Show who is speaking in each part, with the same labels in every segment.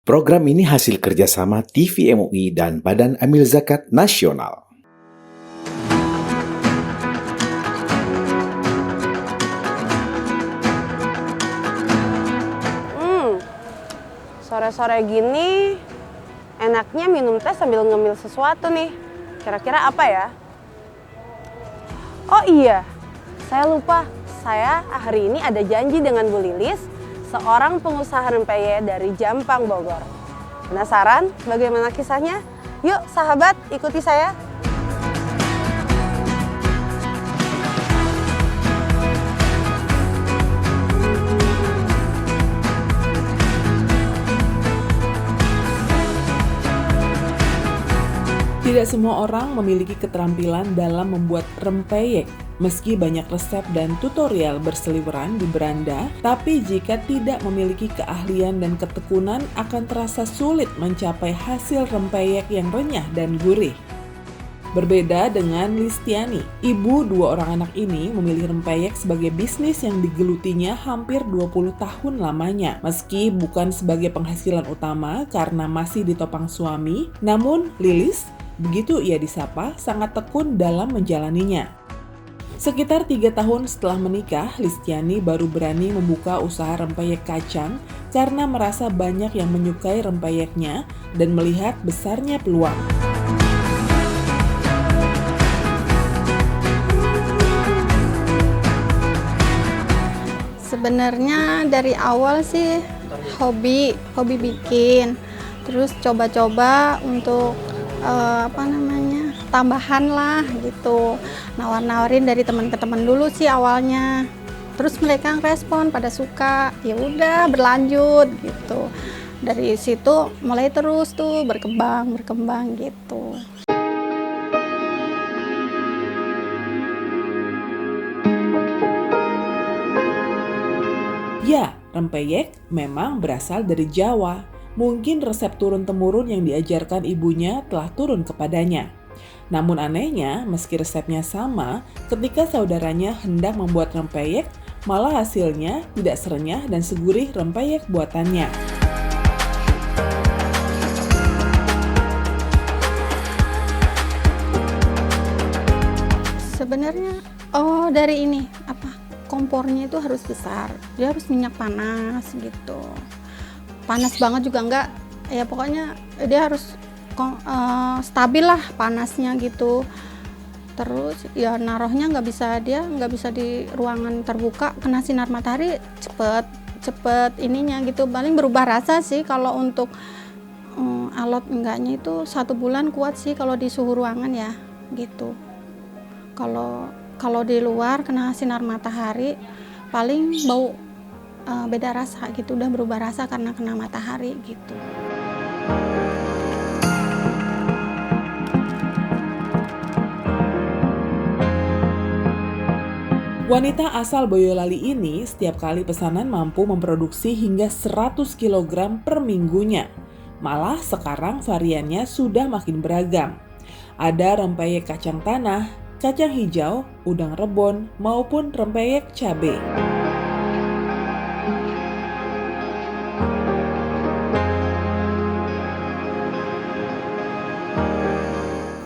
Speaker 1: Program ini hasil kerjasama TV MUI dan Badan Amil Zakat Nasional.
Speaker 2: Sore-sore gini enaknya minum teh sambil ngemil sesuatu nih. Kira-kira apa ya? Oh iya, saya lupa. Saya hari ini ada janji dengan Bu Lilis, seorang pengusaha rempeyek dari Jampang, Bogor. Penasaran bagaimana kisahnya? Yuk sahabat, ikuti saya.
Speaker 3: Tidak semua orang memiliki keterampilan dalam membuat rempeyek. Meski banyak resep dan tutorial berseliweran di beranda, tapi jika tidak memiliki keahlian dan ketekunan akan terasa sulit mencapai hasil rempeyek yang renyah dan gurih. Berbeda dengan Listiani, ibu dua orang anak ini memilih rempeyek sebagai bisnis yang digelutinya hampir 20 tahun lamanya. Meski bukan sebagai penghasilan utama karena masih ditopang suami, namun Lilis, begitu ia disapa, sangat tekun dalam menjalaninya. Sekitar 3 tahun setelah menikah, Listiani baru berani membuka usaha rempeyek kacang karena merasa banyak yang menyukai rempeyeknya dan melihat besarnya peluang.
Speaker 4: Sebenarnya dari awal sih hobi bikin, terus coba-coba untuk tambahan lah gitu, nawar-nawarin dari teman ke teman dulu sih awalnya, terus mereka respon pada suka, ya udah berlanjut gitu, dari situ mulai terus tuh berkembang gitu.
Speaker 3: Ya, rempeyek memang berasal dari Jawa. Mungkin resep turun-temurun yang diajarkan ibunya telah turun kepadanya. Namun anehnya, meski resepnya sama, ketika saudaranya hendak membuat rempeyek, malah hasilnya tidak serenyah dan segurih rempeyek buatannya.
Speaker 4: Sebenarnya dari ini kompornya itu harus besar, dia harus minyak panas gitu. Panas banget juga enggak, ya pokoknya dia harus stabil lah panasnya gitu. Terus ya naruhnya nggak bisa di ruangan terbuka, kena sinar matahari cepet ininya gitu, paling berubah rasa sih. Kalau untuk alot enggaknya itu 1 bulan kuat sih kalau di suhu ruangan ya gitu. Kalau di luar kena sinar matahari paling bau, beda rasa gitu, udah berubah rasa karena kena matahari gitu.
Speaker 3: Wanita asal Boyolali ini setiap kali pesanan mampu memproduksi hingga 100 kg per minggunya. Malah sekarang variannya sudah makin beragam. Ada rempeyek kacang tanah, kacang hijau, udang rebon, maupun rempeyek cabai.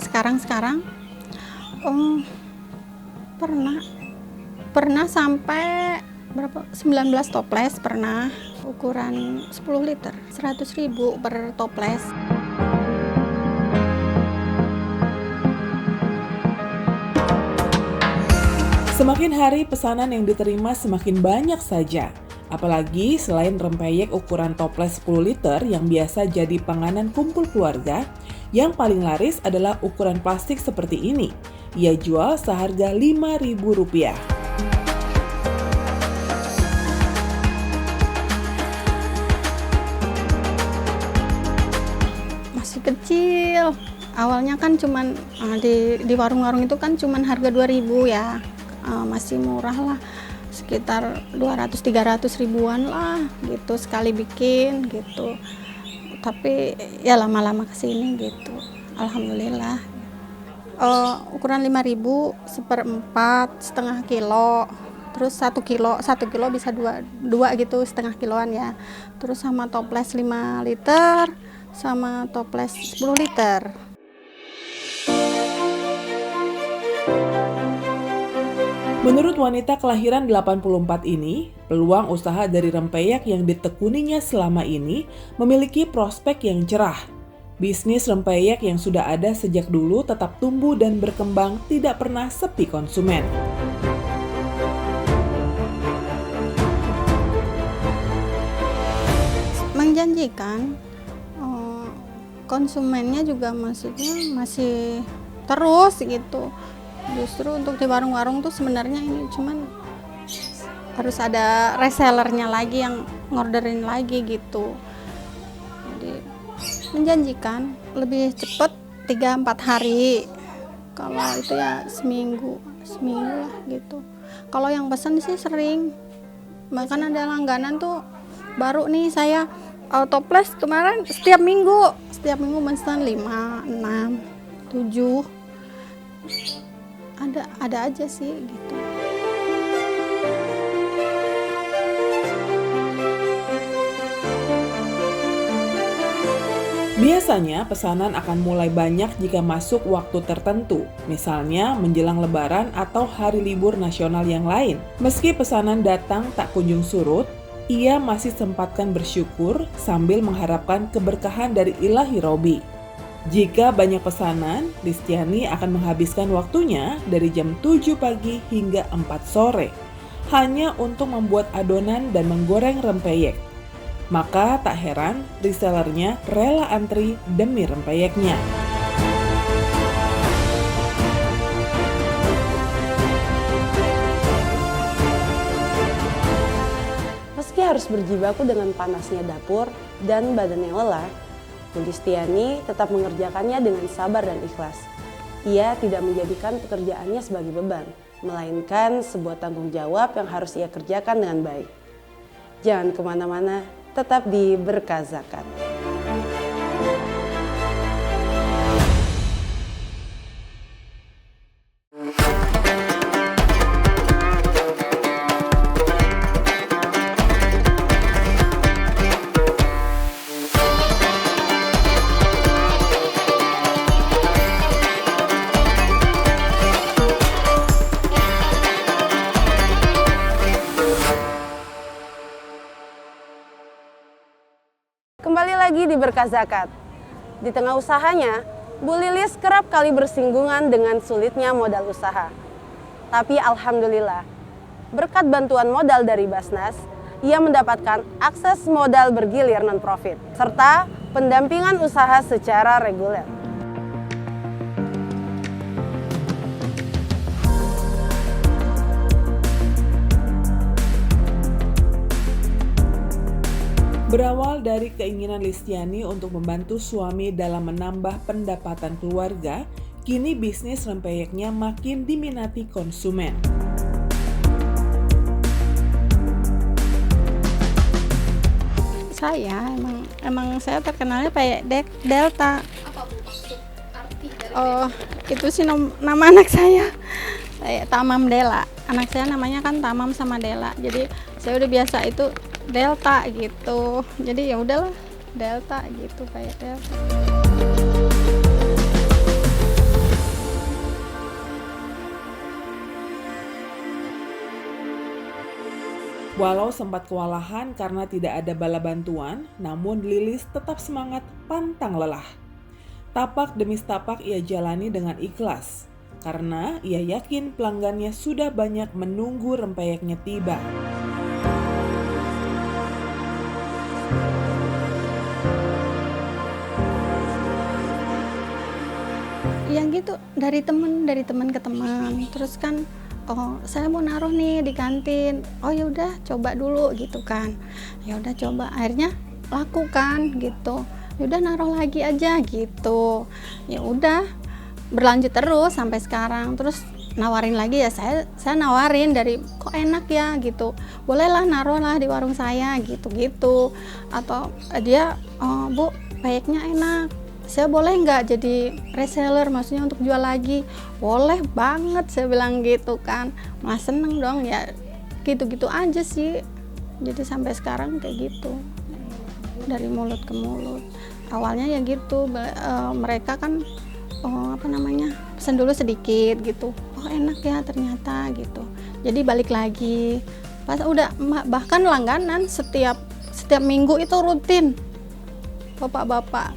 Speaker 4: Sekarang pernah sampai berapa, 19 toples pernah, ukuran 10 liter, 100.000 per toples.
Speaker 3: Semakin hari pesanan yang diterima semakin banyak saja. Apalagi selain rempeyek ukuran toples 10 liter yang biasa jadi panganan kumpul keluarga, yang paling laris adalah ukuran plastik seperti ini. Ia jual seharga Rp5.000.
Speaker 4: Masih kecil. Awalnya kan cuman di warung-warung itu kan cuman harga 2.000 ya. Masih murah lah. Sekitar 200-300 ribuan lah gitu sekali bikin gitu. Tapi ya lama-lama kesini gitu, alhamdulillah. Ukuran 5.000 1/4 setengah kilo, terus 1 kilo bisa dua gitu, setengah kiloan ya. Terus sama toples 5 liter sama toples 10 liter.
Speaker 3: Menurut wanita kelahiran 84 ini, peluang usaha dari rempeyek yang ditekuninya selama ini memiliki prospek yang cerah. Bisnis rempeyek yang sudah ada sejak dulu tetap tumbuh dan berkembang, tidak pernah sepi konsumen.
Speaker 4: Menjanjikan, konsumennya juga maksudnya masih terus gitu. Justru untuk di warung-warung tuh sebenarnya ini cuman harus ada resellernya lagi yang ngorderin lagi gitu. Jadi menjanjikan lebih cepat 3-4 hari. Kalau itu ya seminggu lah gitu. Kalau yang pesan sih sering. Bahkan ada langganan tuh baru nih saya toples kemarin setiap minggu pesan 5, 6, 7. Ada aja sih gitu.
Speaker 3: Biasanya pesanan akan mulai banyak jika masuk waktu tertentu, misalnya menjelang Lebaran atau hari libur nasional yang lain. Meski pesanan datang tak kunjung surut, ia masih sempatkan bersyukur sambil mengharapkan keberkahan dari Ilahi Robi. Jika banyak pesanan, Listiani akan menghabiskan waktunya dari jam 7 pagi hingga 4 sore hanya untuk membuat adonan dan menggoreng rempeyek. Maka tak heran resellernya rela antri demi rempeyeknya.
Speaker 2: Meski harus berjibaku dengan panasnya dapur dan badannya lelah, Bu Listiani tetap mengerjakannya dengan sabar dan ikhlas. Ia tidak menjadikan pekerjaannya sebagai beban, melainkan sebuah tanggung jawab yang harus ia kerjakan dengan baik. Jangan kemana-mana, tetap di Berkah Zakat. Kembali lagi di Berkah Zakat. Di tengah usahanya, Bu Lilis kerap kali bersinggungan dengan sulitnya modal usaha. Tapi alhamdulillah, berkat bantuan modal dari Basnas, ia mendapatkan akses modal bergilir non-profit, serta pendampingan usaha secara reguler.
Speaker 3: Berawal dari keinginan Listiani untuk membantu suami dalam menambah pendapatan keluarga, kini bisnis rempeyeknya makin diminati konsumen.
Speaker 4: Saya emang saya terkenalnya kayak Delta. Oh, itu sih nama anak saya. Saya Tamam Dela. Anak saya namanya kan Tamam sama Dela. Jadi saya udah biasa itu Delta gitu. Jadi ya udahlah Delta gitu, kayak Delta.
Speaker 3: Walau sempat kewalahan karena tidak ada bala bantuan, namun Lilis tetap semangat pantang lelah. Tapak demi tapak ia jalani dengan ikhlas, karena ia yakin pelanggannya sudah banyak menunggu rempeyeknya tiba.
Speaker 4: Yang gitu dari teman ke teman. Terus kan, oh saya mau naruh nih di kantin. Oh ya udah coba dulu gitu kan. Ya udah coba, akhirnya laku kan gitu. Ya udah naruh lagi aja gitu. Ya udah berlanjut terus sampai sekarang. Terus nawarin lagi ya, saya nawarin dari kok enak ya gitu. Bolehlah naruh lah di warung saya gitu. Atau dia, oh Bu, payeknya enak. Saya boleh nggak jadi reseller, maksudnya untuk jual lagi? Boleh banget, saya bilang gitu kan. Malah seneng dong ya, gitu-gitu aja sih. Jadi sampai sekarang kayak gitu, dari mulut ke mulut. Awalnya ya gitu, mereka kan pesen dulu sedikit gitu, oh enak ya ternyata gitu. Jadi balik lagi, pas udah bahkan langganan setiap minggu itu rutin bapak-bapak.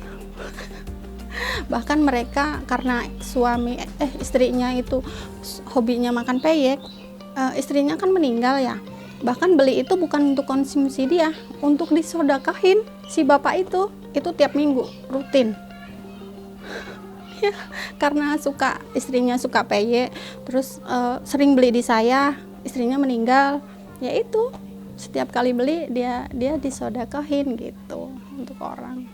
Speaker 4: Bahkan mereka karena istrinya itu hobinya makan peyek, istrinya kan meninggal ya, bahkan beli itu bukan untuk konsumsi dia, untuk disodakahin si bapak itu tiap minggu rutin. Ya, karena istrinya suka peyek, terus sering beli di saya, istrinya meninggal, ya itu setiap kali beli dia disodakahin gitu untuk orang.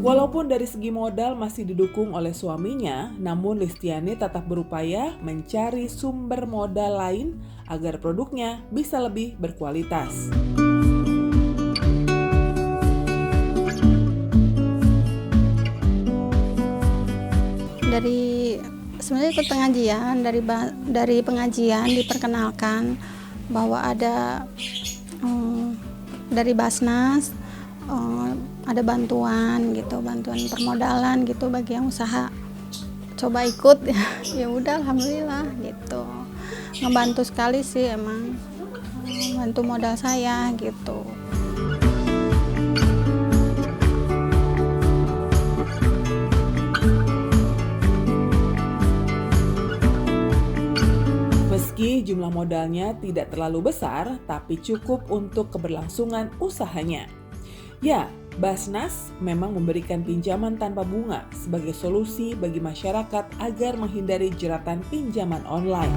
Speaker 3: Walaupun dari segi modal masih didukung oleh suaminya, namun Listiani tetap berupaya mencari sumber modal lain agar produknya bisa lebih berkualitas.
Speaker 4: Sebenarnya ikut pengajian, dari pengajian diperkenalkan bahwa ada dari Basnas ada bantuan permodalan gitu bagi yang usaha. Coba ikut, ya udah alhamdulillah gitu. Ngebantu sekali sih emang, bantu modal saya gitu.
Speaker 3: Meski jumlah modalnya tidak terlalu besar, tapi cukup untuk keberlangsungan usahanya. Ya, Basnas memang memberikan pinjaman tanpa bunga sebagai solusi bagi masyarakat agar menghindari jeratan pinjaman online.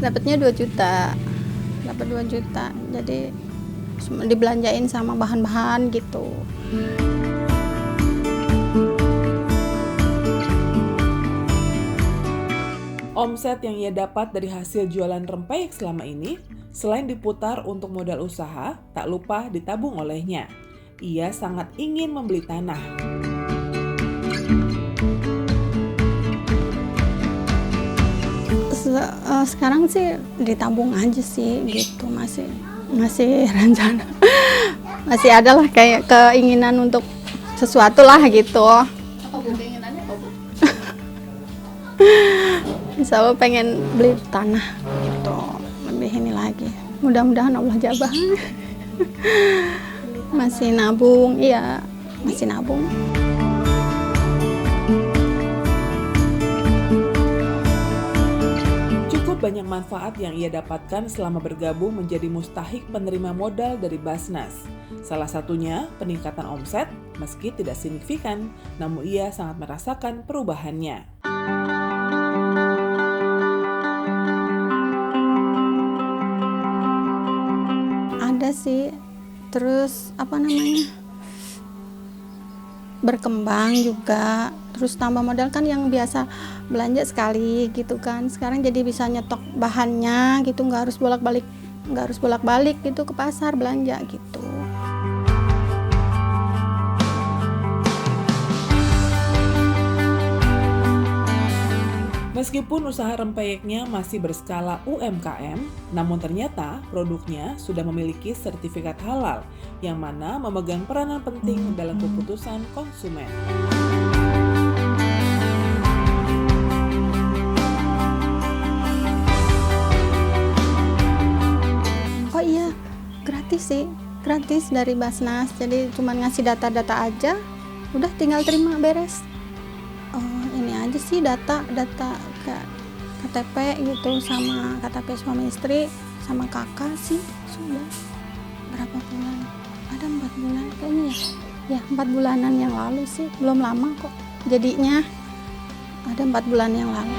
Speaker 4: Dapatnya 2 juta. Dapat 2 juta. Jadi dibelanjain sama bahan-bahan gitu.
Speaker 3: Omset yang ia dapat dari hasil jualan rempeyek selama ini, selain diputar untuk modal usaha, tak lupa ditabung olehnya. Ia sangat ingin membeli tanah.
Speaker 4: Sekarang sih ditabung aja sih gitu, masih rencana. Masih ada lah kayak keinginan untuk sesuatu lah gitu.
Speaker 5: Apa Bu, keinginannya apa Bu?
Speaker 4: Insya Allah pengen beli tanah gitu, lebih ini lagi. Mudah-mudahan Allah jabah. Masih nabung, iya masih nabung.
Speaker 3: Banyak manfaat yang ia dapatkan selama bergabung menjadi mustahik penerima modal dari Basnas. Salah satunya peningkatan omset, meski tidak signifikan, namun ia sangat merasakan perubahannya.
Speaker 4: Ada sih, terus berkembang juga. Terus tambah modal kan yang biasa belanja sekali gitu kan, sekarang jadi bisa nyetok bahannya gitu, nggak harus bolak-balik gitu ke pasar belanja gitu.
Speaker 3: Meskipun usaha rempeyeknya masih berskala UMKM, namun ternyata produknya sudah memiliki sertifikat halal yang mana memegang peranan penting dalam keputusan konsumen.
Speaker 4: Oh iya, gratis dari Basnas. Jadi cuma ngasih data-data aja, udah tinggal terima beres. Oh, ini aja sih data kayak KTP gitu, sama KTP suami istri sama kakak sih sudah. Berapa bulan? Ada 4 bulan kayaknya ya. Ya 4 bulanan yang lalu sih, belum lama kok. Jadinya ada 4 bulan yang lalu.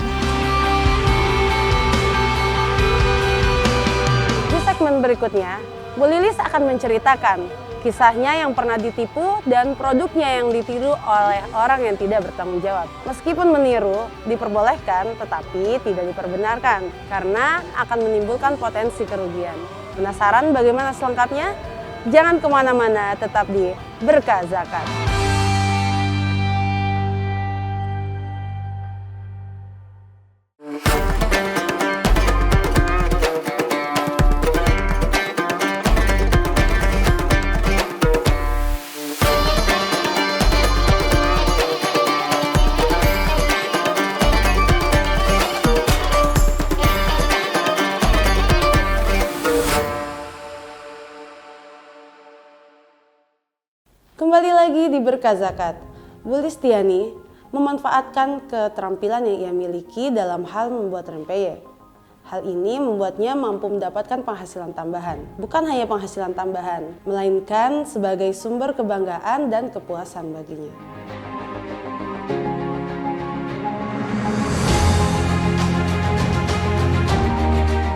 Speaker 2: Di segmen berikutnya, Bu Lilis akan menceritakan Kisahnya yang pernah ditipu dan produknya yang ditiru oleh orang yang tidak bertanggung jawab. Meskipun meniru diperbolehkan tetapi tidak diperbenarkan karena akan menimbulkan potensi kerugian. Penasaran bagaimana selengkapnya? Jangan kemana-mana, tetap di Berkah Zakat. Kembali lagi di Berkah Zakat. Bu Listiani memanfaatkan keterampilan yang ia miliki dalam hal membuat rempeyek. Hal ini membuatnya mampu mendapatkan penghasilan tambahan. Bukan hanya penghasilan tambahan, melainkan sebagai sumber kebanggaan dan kepuasan baginya.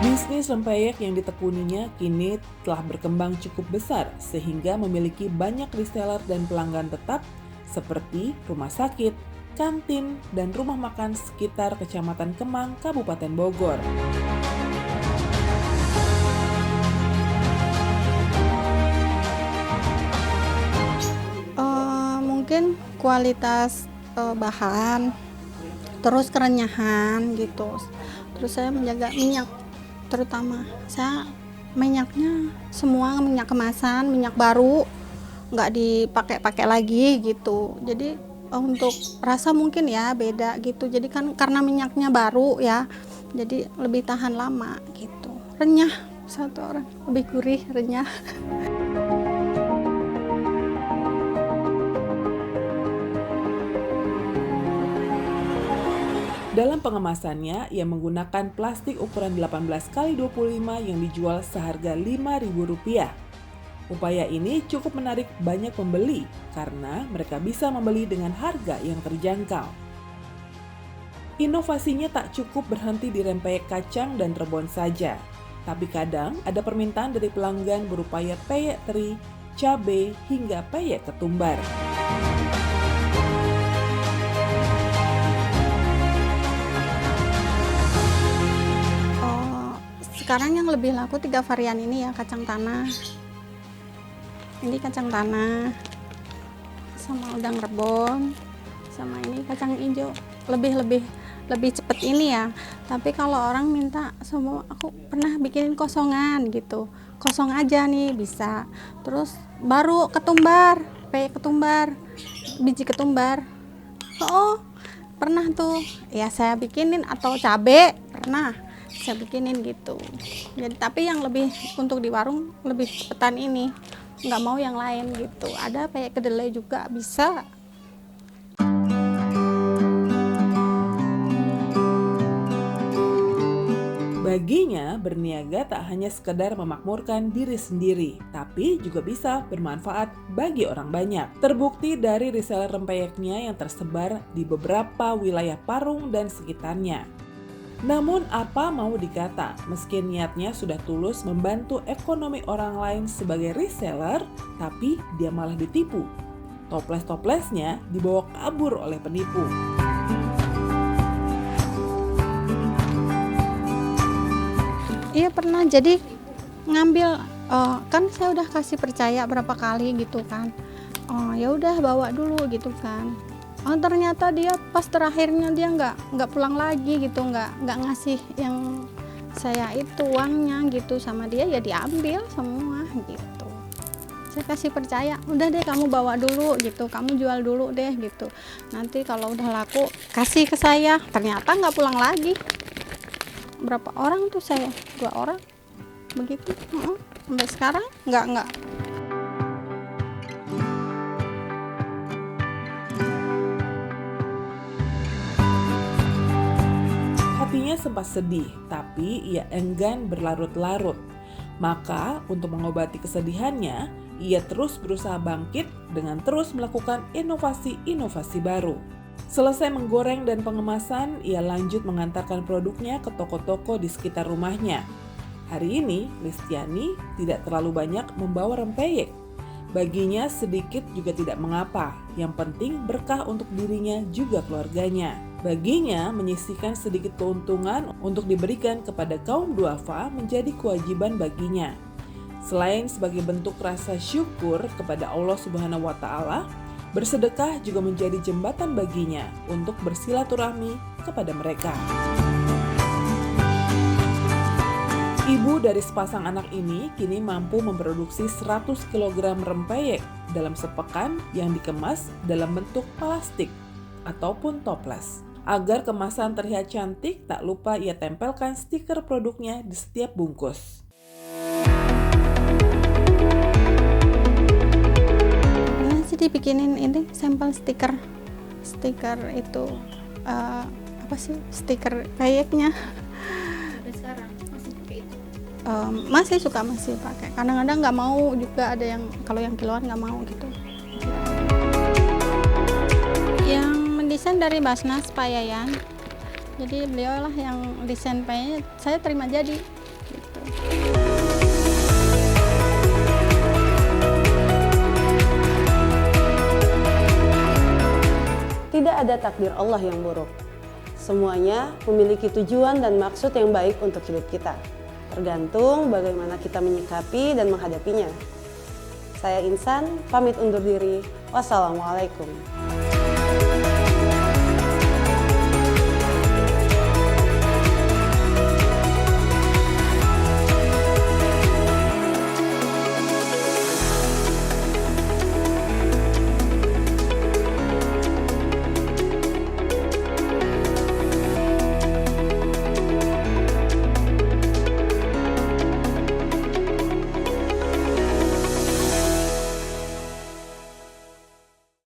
Speaker 3: Bisnis rempeyek yang ditekuninya kini telah berkembang cukup besar sehingga memiliki banyak reseller dan pelanggan tetap seperti rumah sakit, kantin, dan rumah makan sekitar Kecamatan Kemang, Kabupaten Bogor.
Speaker 4: Mungkin kualitas bahan, terus kerenyahan gitu. Terus saya menjaga minyak, terutama saya minyaknya semua minyak kemasan, minyak baru, nggak dipakai-pakai lagi gitu. Jadi untuk rasa mungkin ya beda gitu. Jadi kan karena minyaknya baru ya, jadi lebih tahan lama gitu. Renyah, satu orang lebih gurih, renyah.
Speaker 3: Dalam pengemasannya, ia menggunakan plastik ukuran 18x25 yang dijual seharga Rp5.000. Upaya ini cukup menarik banyak pembeli karena mereka bisa membeli dengan harga yang terjangkau. Inovasinya tak cukup berhenti di rempeyek kacang dan rebon saja, tapi kadang ada permintaan dari pelanggan berupa peyek teri, cabai, hingga peyek ketumbar.
Speaker 4: Sekarang yang lebih laku 3 varian ini ya, kacang tanah. Ini kacang tanah, sama udang rebon, sama ini kacang hijau. Lebih cepet ini ya. Tapi kalau orang minta semua, aku pernah bikinin kosongan gitu. Kosong aja nih bisa. Terus baru ketumbar, peyek ketumbar, biji ketumbar. Oh, pernah tuh. Ya saya bikinin, atau cabe pernah saya bikinin gitu. Jadi tapi yang lebih untuk di warung lebih cepetan ini, nggak mau yang lain gitu. Ada kayak kedelai juga bisa.
Speaker 3: Baginya, berniaga tak hanya sekedar memakmurkan diri sendiri, tapi juga bisa bermanfaat bagi orang banyak. Terbukti dari reseller rempeyeknya yang tersebar di beberapa wilayah Parung dan sekitarnya. Namun apa mau dikata, meski niatnya sudah tulus membantu ekonomi orang lain sebagai reseller, tapi dia malah ditipu. Toples-toplesnya dibawa kabur oleh penipu.
Speaker 4: Iya pernah, jadi ngambil, kan saya udah kasih percaya berapa kali gitu kan. Ya udah bawa dulu gitu kan. Ternyata dia pas terakhirnya dia nggak pulang lagi gitu, nggak ngasih yang saya itu uangnya gitu sama dia, ya diambil semua gitu. Saya kasih percaya, udah deh kamu bawa dulu gitu, kamu jual dulu deh gitu. Nanti kalau udah laku kasih ke saya. Ternyata nggak pulang lagi. Berapa orang tuh saya? 2 orang begitu. Sampai sekarang nggak.
Speaker 3: Hatinya sempat sedih, tapi ia enggan berlarut-larut. Maka untuk mengobati kesedihannya, ia terus berusaha bangkit dengan terus melakukan inovasi-inovasi baru. Selesai menggoreng dan pengemasan, ia lanjut mengantarkan produknya ke toko-toko di sekitar rumahnya. Hari ini, Listiani tidak terlalu banyak membawa rempeyek. Baginya sedikit juga tidak mengapa, yang penting berkah untuk dirinya juga keluarganya. Baginya menyisihkan sedikit keuntungan untuk diberikan kepada kaum duafa menjadi kewajiban baginya. Selain sebagai bentuk rasa syukur kepada Allah Subhanahu wa Ta'ala, bersedekah juga menjadi jembatan baginya untuk bersilaturahmi kepada mereka. Ibu dari sepasang anak ini kini mampu memproduksi 100 kg rempeyek dalam sepekan yang dikemas dalam bentuk plastik ataupun toples. Agar kemasan terlihat cantik, tak lupa ia tempelkan stiker produknya di setiap bungkus.
Speaker 4: Nah, sih dibikinin ini sampel stiker itu apa sih, stiker peyeknya.
Speaker 5: Sampai sekarang masih pakai itu.
Speaker 4: Masih pakai. Kadang-kadang nggak mau juga, ada yang kalau yang kiloan nggak mau gitu. Yang mendesain dari Basnas Pak Yayan. Jadi beliau lah yang desain peyeknya, saya terima jadi. Gitu.
Speaker 2: Tidak ada takdir Allah yang buruk. Semuanya memiliki tujuan dan maksud yang baik untuk hidup kita. Tergantung bagaimana kita menyikapi dan menghadapinya. Saya Insan, pamit undur diri. Wassalamualaikum.